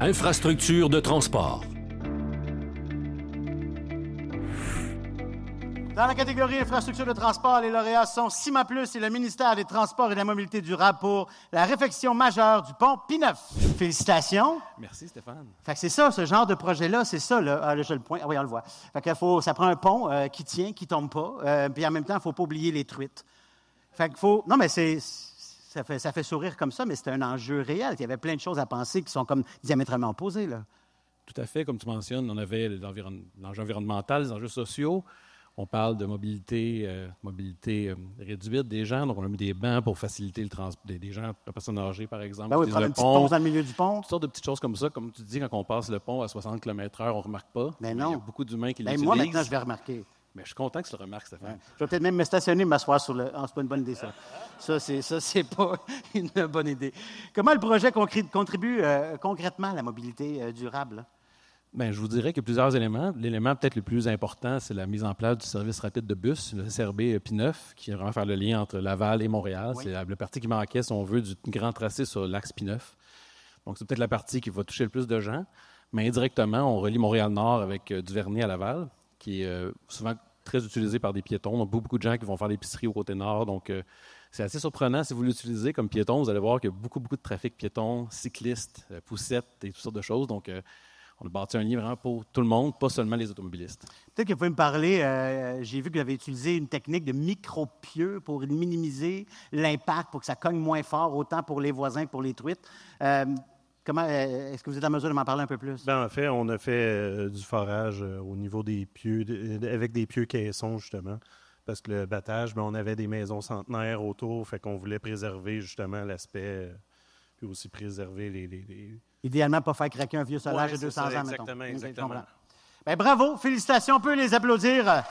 Infrastructure de transport. Dans la catégorie infrastructure de transport, les lauréats sont Cima Plus et le ministère des Transports et de la Mobilité durable pour la réfection majeure du pont P9. Félicitations. Merci, Stéphane. Fait que c'est ça, ce genre de projet-là, c'est ça, là. Ah, là, je le pointe. Ah oui, on le voit. Fait que ça prend un pont qui tient, qui tombe pas, puis en même temps, il ne faut pas oublier les truites. Fait qu'il faut... Non, mais ça fait sourire comme ça, mais c'est un enjeu réel. Il y avait plein de choses à penser qui sont comme diamétralement opposées, là. Tout à fait, comme tu mentionnes, on avait l'enjeu environnemental, les enjeux sociaux. On parle de mobilité réduite des gens. Donc, on a mis des bancs pour faciliter le transport des gens, des personnes âgées, par exemple. Ben oui, prendre une petite pause dans le milieu du pont. Toutes sortes de petites choses comme ça. Comme tu dis, quand on passe le pont à 60 km/h, on ne remarque pas. Ben non. Il y a beaucoup d'humains qui l'utilisent. Moi, maintenant, je vais remarquer. Mais je suis content que tu le remarques, Stéphane. Ouais. Je vais peut-être même me stationner et m'asseoir sur le... Ah, c'est pas une bonne idée, ça. Ça, c'est pas une bonne idée. Comment le projet contribue concrètement à la mobilité durable, là? Bien, je vous dirais qu'il y a plusieurs éléments. L'élément peut-être le plus important, c'est la mise en place du service rapide de bus, le SRB P9, qui va vraiment faire le lien entre Laval et Montréal. Oui. C'est la partie qui manquait, si on veut, du grand tracé sur l'axe P9. Donc, c'est peut-être la partie qui va toucher le plus de gens. Mais indirectement, on relie Montréal-Nord avec Duvernay à Laval, qui est souvent très utilisé par des piétons. Donc, beaucoup de gens qui vont faire l'épicerie au côté nord. Donc, c'est assez surprenant. Si vous l'utilisez comme piéton, vous allez voir qu'il y a beaucoup de trafic piéton, cyclistes, poussettes et toutes sortes de choses. Donc, on a bâti un lien vraiment pour tout le monde, pas seulement les automobilistes. Peut-être que vous pouvez me parler, j'ai vu que vous avez utilisé une technique de micro-pieux pour minimiser l'impact, pour que ça cogne moins fort, autant pour les voisins que pour les truites. Est-ce que vous êtes en mesure de m'en parler un peu plus? Bien, en fait, on a fait du forage au niveau des pieux, avec des pieux caissons, justement. Parce que le battage, on avait des maisons centenaires autour, fait qu'on voulait préserver justement l'aspect, puis aussi préserver les... Idéalement, pas faire craquer un vieux solage de 200 ans, exactement, mettons. Exactement. Bien, bravo, félicitations, on peut les applaudir.